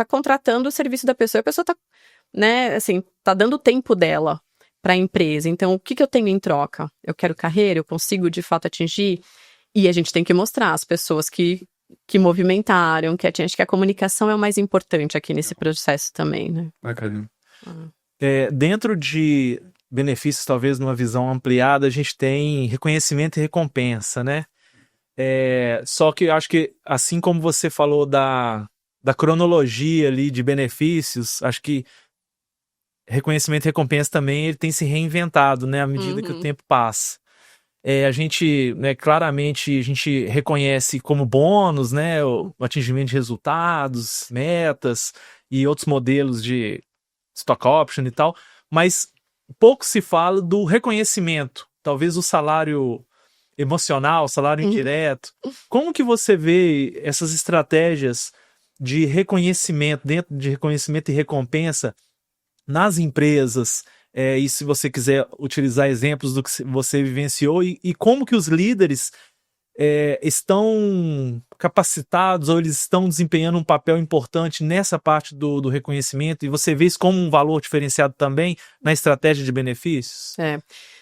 contratando o serviço da pessoa, a pessoa tá, né, assim, tá dando o tempo dela para a empresa. Então, o que eu tenho em troca? Eu quero carreira? Eu consigo, de fato, atingir? E a gente tem que mostrar as pessoas que movimentaram, acho que a comunicação é o mais importante aqui nesse processo também, né? Bacana. Dentro de benefícios, talvez numa visão ampliada, a gente tem reconhecimento e recompensa, né? Só que eu acho que, assim como você falou da cronologia ali de benefícios, acho que reconhecimento e recompensa também ele tem se reinventado, né, à medida que o tempo passa. A gente, né, claramente, a gente reconhece como bônus, né, o atingimento de resultados, metas e outros modelos de stock option e tal, mas pouco se fala do reconhecimento, talvez o salário emocional, salário indireto. Como que você vê essas estratégias de reconhecimento, dentro de reconhecimento e recompensa, nas empresas, e se você quiser utilizar exemplos do que você vivenciou e como que os líderes estão capacitados ou eles estão desempenhando um papel importante nessa parte do reconhecimento, e você vê isso como um valor diferenciado também na estratégia de benefícios?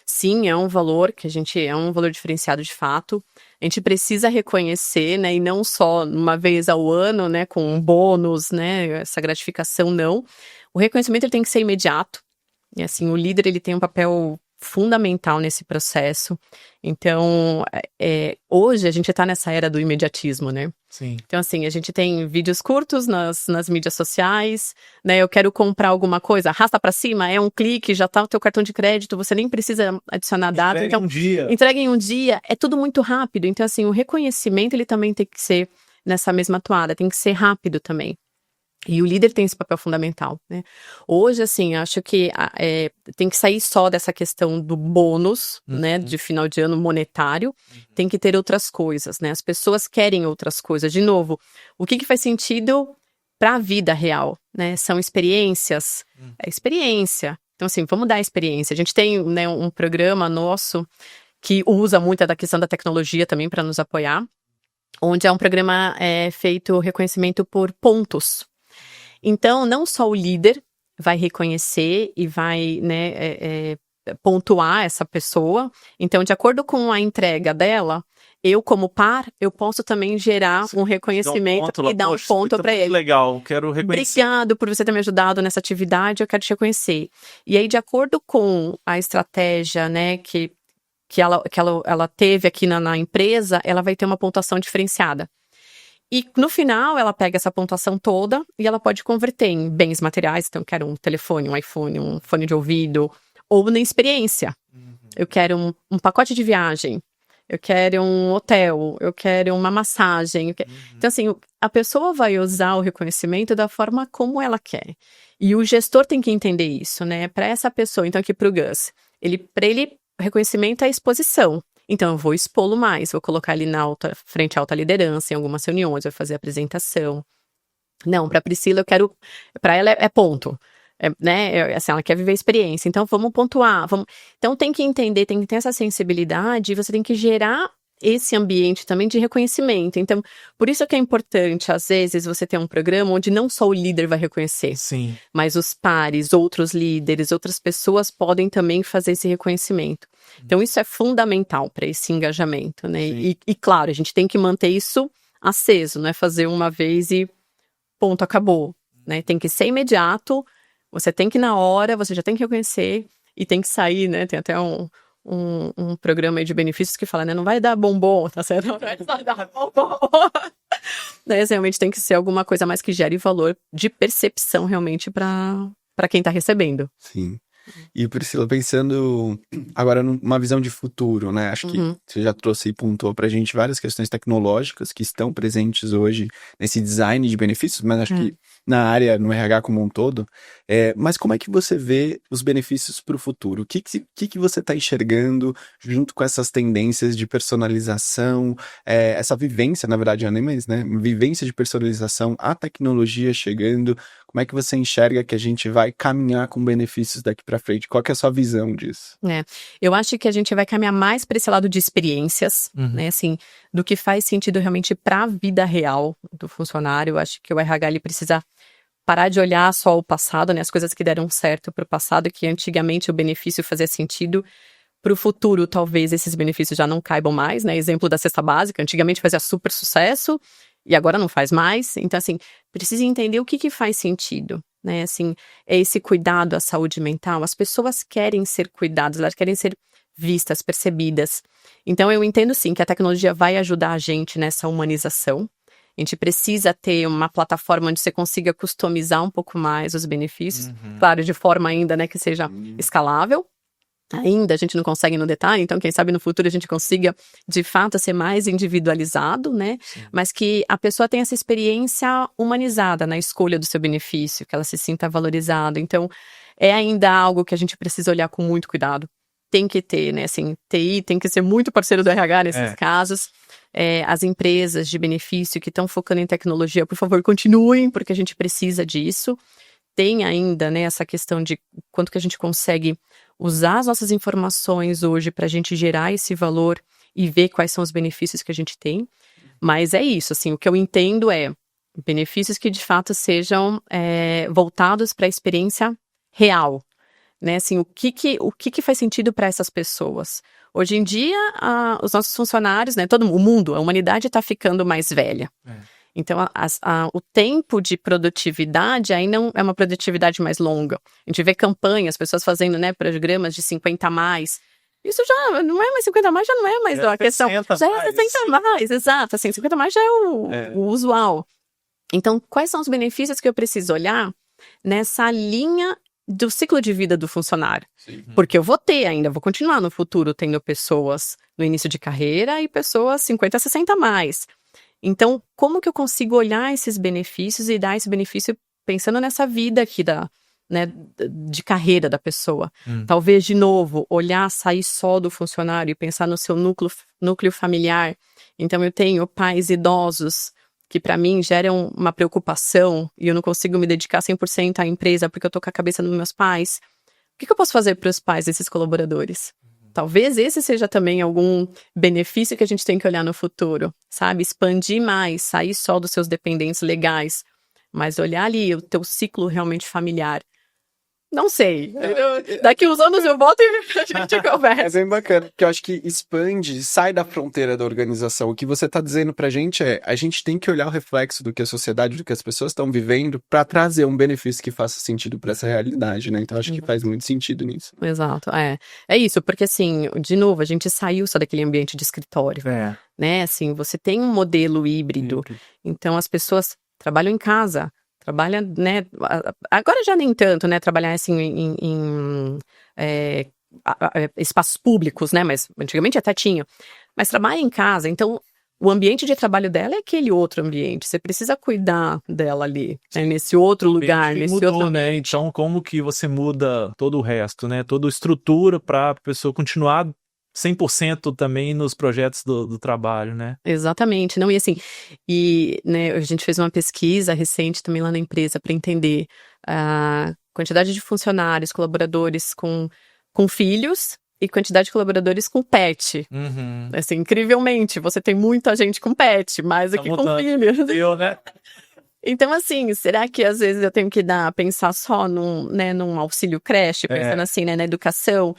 Sim, é um valor é um valor diferenciado de fato. A gente precisa reconhecer, né, e não só uma vez ao ano, né, com um bônus, né, essa gratificação, não. O reconhecimento ele tem que ser imediato, e assim, o líder ele tem um papel fundamental nesse processo. Então, hoje a gente está nessa era do imediatismo, né? Sim. Então, assim, a gente tem vídeos curtos nas mídias sociais, né? Eu quero comprar alguma coisa, arrasta para cima, é um clique, já tá o teu cartão de crédito, você nem precisa adicionar data. Entrega Entrega em um dia, é tudo muito rápido. Então, assim, o reconhecimento ele também tem que ser nessa mesma toada, tem que ser rápido também. E o líder tem esse papel fundamental, né? Hoje, assim, acho que tem que sair só dessa questão do bônus, né? De final de ano monetário. Tem que ter outras coisas, né? As pessoas querem outras coisas. De novo, o que faz sentido para a vida real, né? São experiências. É experiência. Então, assim, vamos dar experiência. A gente tem, né, um programa nosso que usa muito da questão da tecnologia também para nos apoiar, onde é um programa feito reconhecimento por pontos. Então, não só o líder vai reconhecer e vai, né, pontuar essa pessoa. Então, de acordo com a entrega dela, eu como par, eu posso também gerar um reconhecimento e dar um ponto para ele. Legal, quero reconhecer. Obrigado por você ter me ajudado nessa atividade, eu quero te reconhecer. E aí, de acordo com a estratégia, né, que ela teve aqui na empresa, ela vai ter uma pontuação diferenciada. E no final, ela pega essa pontuação toda e ela pode converter em bens materiais. Então, eu quero um telefone, um iPhone, um fone de ouvido, ou na experiência. Eu quero um pacote de viagem, eu quero um hotel, eu quero uma massagem. Então, assim, a pessoa vai usar o reconhecimento da forma como ela quer. E o gestor tem que entender isso, né? Para essa pessoa, então aqui para o Gus, para ele, reconhecimento é exposição. Então, eu vou expô-lo mais, vou colocar ele frente à alta liderança, em algumas reuniões, vou fazer apresentação. Não, para Priscila, para ela é ponto. assim, ela quer viver a experiência. Então, vamos pontuar. Então, tem que entender, tem que ter essa sensibilidade e você tem que gerar esse ambiente também de reconhecimento. Então, por isso que é importante, às vezes, você ter um programa onde não só o líder vai reconhecer, Sim. mas os pares, outros líderes, outras pessoas podem também fazer esse reconhecimento. Então, isso é fundamental para esse engajamento, né? E, claro, a gente tem que manter isso aceso, não é fazer uma vez e ponto, acabou, né? Tem que ser imediato, você tem que ir na hora, você já tem que reconhecer e tem que sair, né? Tem até um programa aí de benefícios que fala, né? Não vai dar bombom, tá certo? Não vai dar bombom. Né? Realmente tem que ser alguma coisa mais que gere valor de percepção realmente para quem tá recebendo. Sim. E Priscila, pensando agora numa visão de futuro, né? Acho que você já trouxe e pontuou pra gente várias questões tecnológicas que estão presentes hoje nesse design de benefícios, mas acho que na área, no RH como um todo. Mas como é que você vê os benefícios para o futuro? O que você está enxergando junto com essas tendências de personalização, essa vivência, na verdade, não é nem mais, né? Vivência de personalização, a tecnologia chegando. Como é que você enxerga que a gente vai caminhar com benefícios daqui para frente? Qual que é a sua visão disso? Eu acho que a gente vai caminhar mais para esse lado de experiências, né, assim, do que faz sentido realmente para a vida real do funcionário. Eu acho que o RH ele precisa parar de olhar só o passado, né, as coisas que deram certo para o passado, que antigamente o benefício fazia sentido. Para o futuro, talvez esses benefícios já não caibam mais, né? Exemplo da cesta básica, antigamente fazia super sucesso e agora não faz mais. Então, assim, precisa entender o que faz sentido, né? Assim, é esse cuidado à saúde mental. As pessoas querem ser cuidadas, elas querem ser vistas, percebidas. Então, eu entendo sim que a tecnologia vai ajudar a gente nessa humanização. A gente precisa ter uma plataforma onde você consiga customizar um pouco mais os benefícios. Claro, de forma ainda, né, que seja escalável. Ainda a gente não consegue no detalhe, então quem sabe no futuro a gente consiga de fato ser mais individualizado, né? Sim. Mas que a pessoa tenha essa experiência humanizada na escolha do seu benefício, que ela se sinta valorizada. Então é ainda algo que a gente precisa olhar com muito cuidado. Tem que ter, né? Assim, TI tem que ser muito parceiro do RH nesses casos. As empresas de benefício que estão focando em tecnologia, por favor, continuem, porque a gente precisa disso. Tem ainda, né, essa questão de quanto que a gente consegue usar as nossas informações hoje para a gente gerar esse valor e ver quais são os benefícios que a gente tem. Mas é isso, assim, o que eu entendo é benefícios que de fato sejam voltados para a experiência real, né? Assim, o que faz sentido para essas pessoas? Hoje em dia, os nossos funcionários, né, todo o mundo, a humanidade está ficando mais velha. Então, o tempo de produtividade aí não é uma produtividade mais longa. A gente vê campanhas, pessoas fazendo, né, programas de 50 a mais. Isso já não é mais 50 a mais, já não é mais a questão. Já é 60 a mais, exato. Assim, 50 a mais já é o usual. Então, quais são os benefícios que eu preciso olhar nessa linha do ciclo de vida do funcionário? Sim. Porque eu vou continuar no futuro tendo pessoas no início de carreira e pessoas 50 a 60 a mais. Então, como que eu consigo olhar esses benefícios e dar esse benefício pensando nessa vida aqui de carreira da pessoa? Talvez, de novo, sair só do funcionário e pensar no seu núcleo familiar. Então, eu tenho pais idosos que, para mim, geram uma preocupação e eu não consigo me dedicar 100% à empresa porque eu tô com a cabeça nos meus pais. O que eu posso fazer para os pais desses colaboradores? Talvez esse seja também algum benefício que a gente tem que olhar no futuro, sabe? Expandir mais, sair só dos seus dependentes legais, mas olhar ali o teu ciclo realmente familiar. Não sei. Daqui uns anos eu volto e a gente conversa. É bem bacana, porque eu acho que expande, sai da fronteira da organização. O que você está dizendo pra gente a gente tem que olhar o reflexo do que a sociedade, do que as pessoas estão vivendo para trazer um benefício que faça sentido para essa realidade, né? Então acho que faz muito sentido nisso. Exato, é isso, porque assim, de novo, a gente saiu só daquele ambiente de escritório, né? Assim, você tem um modelo híbrido, então as pessoas trabalham em casa, trabalha, né, agora já nem tanto, né, trabalhar assim em espaços públicos, né, mas antigamente até tinha, mas trabalha em casa, então o ambiente de trabalho dela é aquele outro ambiente, você precisa cuidar dela ali, né, nesse outro lugar, nesse outro... né, então como que você muda todo o resto, né, toda a estrutura para a pessoa continuar 100% também nos projetos do trabalho, né? Exatamente, não, e assim, né, a gente fez uma pesquisa recente também lá na empresa para entender quantidade de funcionários, colaboradores com filhos e quantidade de colaboradores com pet. Assim, incrivelmente, você tem muita gente com pet, mais do que com filhos. Né? Então, assim, será que às vezes eu tenho que pensar só num auxílio creche, pensando assim, né, na educação?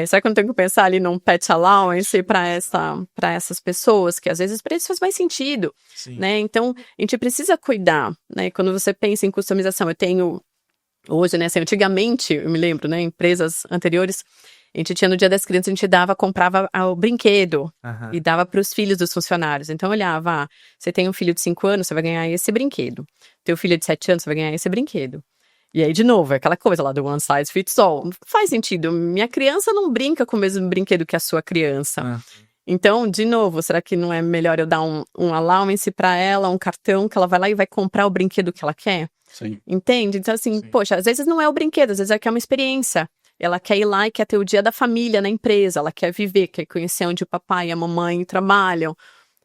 Será que eu não tenho que pensar ali num pet allowance para essas pessoas, que às vezes para isso faz mais sentido, né? Então, a gente precisa cuidar, né? Quando você pensa em customização, eu tenho hoje, né, assim, antigamente, eu me lembro, né, empresas anteriores, a gente tinha no Dia das Crianças, a gente comprava o brinquedo e dava para os filhos dos funcionários. Então, eu olhava, você tem um filho de 5 anos, você vai ganhar esse brinquedo. Teu filho de 7 anos, você vai ganhar esse brinquedo. E aí, de novo, é aquela coisa lá do one size fits all. Não faz sentido. Minha criança não brinca com o mesmo brinquedo que a sua criança. Então, de novo, será que não é melhor eu dar um allowance para ela, um cartão, que ela vai lá e vai comprar o brinquedo que ela quer? Sim. Entende? Então, assim, poxa, às vezes não é o brinquedo, às vezes é uma experiência. Ela quer ir lá e quer ter o dia da família na empresa, ela quer viver, quer conhecer onde o papai e a mamãe trabalham,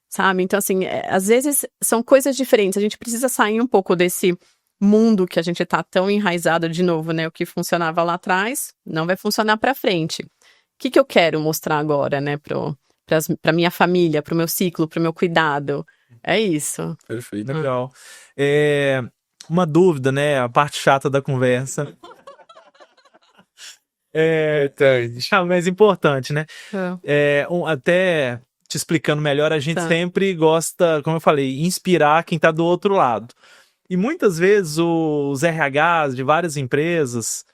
sabe? Então, assim, às vezes são coisas diferentes. A gente precisa sair um pouco desse mundo que a gente tá tão enraizado de novo, né? O que funcionava lá atrás não vai funcionar para frente. O que eu quero mostrar agora, né? Pra minha família, pro meu ciclo, pro meu cuidado. É isso. Perfeito. Legal. Uma dúvida, né? A parte chata da conversa. Mas importante, né? Até te explicando melhor, a gente sempre gosta, como eu falei, inspirar quem tá do outro lado. E muitas vezes os RHs de várias empresas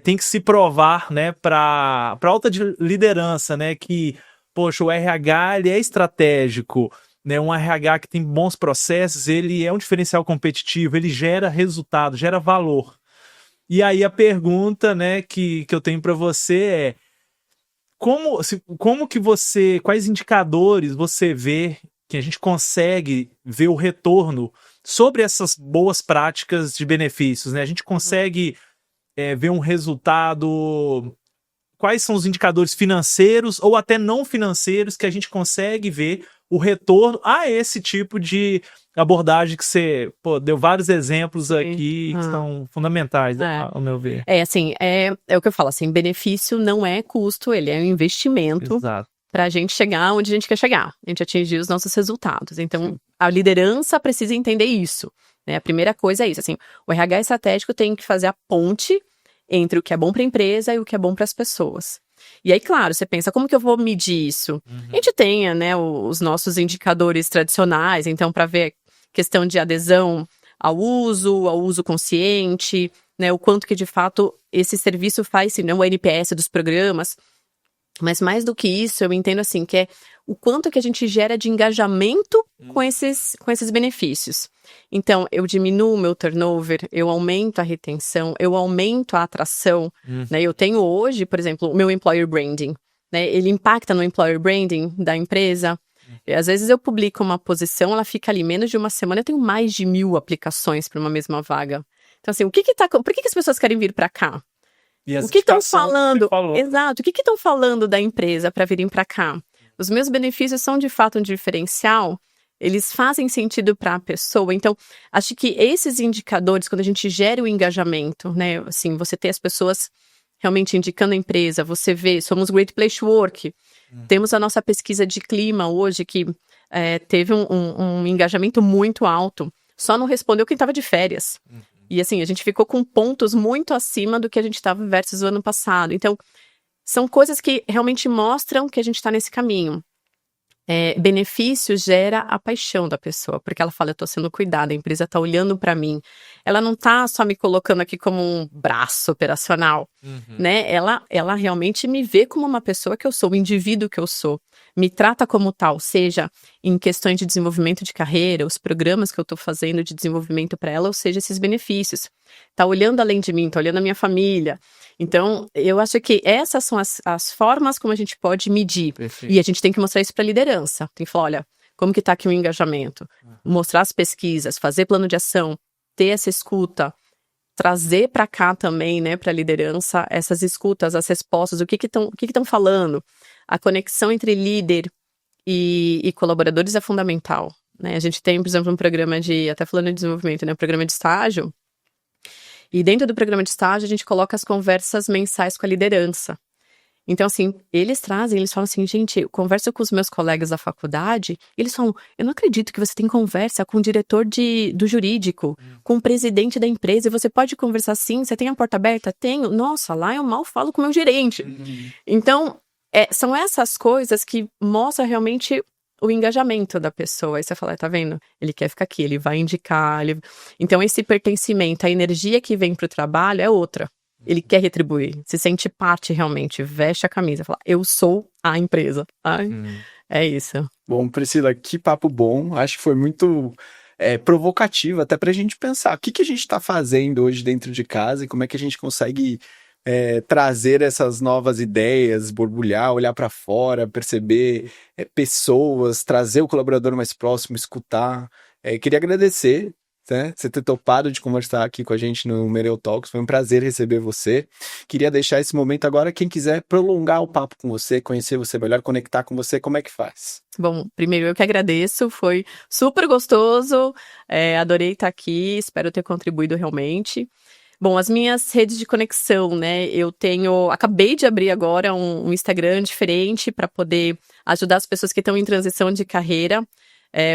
têm que se provar, né, para alta liderança, né, que, poxa, o RH ele é estratégico, né, um RH que tem bons processos, ele é um diferencial competitivo, ele gera resultado, gera valor. E aí a pergunta, né, que eu tenho para você é como que quais indicadores você vê que a gente consegue ver o retorno sobre essas boas práticas de benefícios, né? A gente consegue ver um resultado. Quais são os indicadores financeiros ou até não financeiros que a gente consegue ver o retorno a esse tipo de abordagem que você deu vários exemplos aqui que são fundamentais, ao meu ver. Assim, é o que eu falo, assim, benefício não é custo, ele é um investimento para a gente chegar onde a gente quer chegar, a gente atingir os nossos resultados. Então, a liderança precisa entender isso, né? A primeira coisa é isso, assim, o RH estratégico tem que fazer a ponte entre o que é bom para a empresa e o que é bom para as pessoas. E aí, claro, você pensa, como que eu vou medir isso? A gente tem, né, os nossos indicadores tradicionais, então, para ver questão de adesão ao uso consciente, né, o quanto que, de fato, esse serviço faz, né, o NPS dos programas. Mas mais do que isso, eu entendo assim, que é o quanto que a gente gera de engajamento com esses benefícios. Então, eu diminuo o meu turnover, eu aumento a retenção, eu aumento a atração, né? Eu tenho hoje, por exemplo, o meu employer branding, né? Ele impacta no employer branding da empresa. E, às vezes eu publico uma posição, ela fica ali menos de uma semana, eu tenho mais de 1000 aplicações para uma mesma vaga. Então, assim, por que as pessoas querem vir para cá? O que estão falando? Exato. O que estão falando da empresa para virem para cá? Os meus benefícios são de fato um diferencial? Eles fazem sentido para a pessoa? Então, acho que esses indicadores, quando a gente gera o engajamento, né? Assim, você ter as pessoas realmente indicando a empresa, você vê, somos Great Place to Work. Temos a nossa pesquisa de clima hoje, que teve um engajamento muito alto. Só não respondeu quem estava de férias. E assim, a gente ficou com pontos muito acima do que a gente estava versus o ano passado. Então, são coisas que realmente mostram que a gente está nesse caminho. Benefício gera a paixão da pessoa, porque ela fala, eu estou sendo cuidada, a empresa está olhando para mim. Ela não está só me colocando aqui como um braço operacional, né? Ela realmente me vê como uma pessoa que eu sou, o indivíduo que eu sou. Me trata como tal, seja em questões de desenvolvimento de carreira, os programas que eu estou fazendo de desenvolvimento para ela, ou seja, esses benefícios. Tá olhando além de mim, tá olhando a minha família. Então, eu acho que essas são as formas como a gente pode medir. Perfeito. E a gente tem que mostrar isso para a liderança. Tem que falar, olha, como que tá aqui o engajamento? Mostrar as pesquisas, fazer plano de ação, ter essa escuta, trazer para cá também, né, para a liderança, essas escutas, as respostas, o que estão falando. A conexão entre líder e colaboradores é fundamental, né? A gente tem, por exemplo, um programa até falando de desenvolvimento, né? Um programa de estágio. E dentro do programa de estágio, a gente coloca as conversas mensais com a liderança. Então, assim, eles falam assim, gente, eu converso com os meus colegas da faculdade, e eles falam, eu não acredito que você tem conversa com o diretor do jurídico, com o presidente da empresa, e você pode conversar sim, você tem a porta aberta? Tenho. Nossa, lá eu mal falo com o meu gerente. Então, são essas coisas que mostram realmente o engajamento da pessoa. Aí você fala, tá vendo? Ele quer ficar aqui, ele vai indicar. Então, esse pertencimento, a energia que vem pro trabalho é outra. Ele quer retribuir, se sente parte realmente, veste a camisa, fala, eu sou a empresa. É isso. Bom, Priscila, que papo bom. Acho que foi muito provocativo até pra gente pensar o que a gente tá fazendo hoje dentro de casa e como é que a gente consegue trazer essas novas ideias, borbulhar, olhar para fora, perceber pessoas, trazer o colaborador mais próximo, escutar. Queria agradecer, né, você ter topado de conversar aqui com a gente no Mereu Talks. Foi um prazer receber você. Queria deixar esse momento agora. Quem quiser prolongar o papo com você, conhecer você melhor, conectar com você, como é que faz? Bom, primeiro eu que agradeço, foi super gostoso, adorei estar aqui, espero ter contribuído realmente. Bom, as minhas redes de conexão, né, acabei de abrir agora um Instagram diferente para poder ajudar as pessoas que estão em transição de carreira.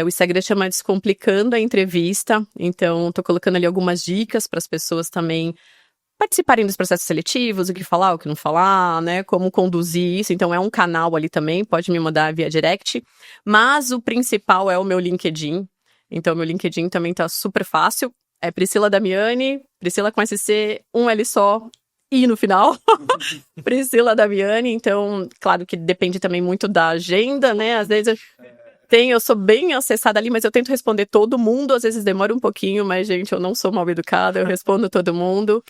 O Instagram chama Descomplicando a Entrevista, então tô colocando ali algumas dicas para as pessoas também participarem dos processos seletivos, o que falar, o que não falar, né, como conduzir isso. Então é um canal ali também, pode me mandar via direct, mas o principal é o meu LinkedIn. Então meu LinkedIn também tá super fácil, é Priscila Damiani, Priscila com SC, um L só, I no final, Priscila Damiani. Então, claro que depende também muito da agenda, né, às vezes eu sou bem acessada ali, mas eu tento responder todo mundo, às vezes demora um pouquinho, mas, gente, eu não sou mal educada, eu respondo todo mundo.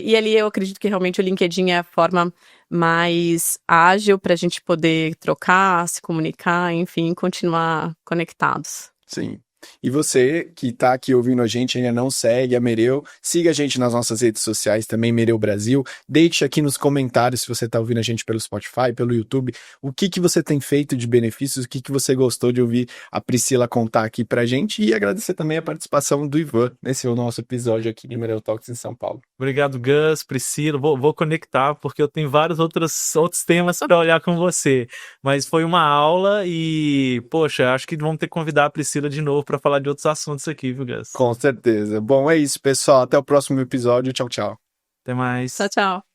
E ali eu acredito que realmente o LinkedIn é a forma mais ágil para a gente poder trocar, se comunicar, enfim, continuar conectados. Sim. E você que está aqui ouvindo a gente, ainda não segue a Mereu, siga a gente nas nossas redes sociais também, Mereu Brasil. Deixe aqui nos comentários, se você está ouvindo a gente pelo Spotify, pelo YouTube, o que você tem feito de benefícios, o que você gostou de ouvir a Priscila contar aqui pra gente, e agradecer também a participação do Ivan nesse nosso episódio aqui de Mereu Talks em São Paulo. Obrigado, Gus, Priscila. Vou conectar, porque eu tenho vários outros temas para olhar com você. Mas foi uma aula e, poxa, acho que vamos ter que convidar a Priscila de novo para falar de outros assuntos aqui, viu, Gus? Com certeza. Bom, é isso, pessoal. Até o próximo episódio. Tchau, tchau. Até mais. Tchau, tchau.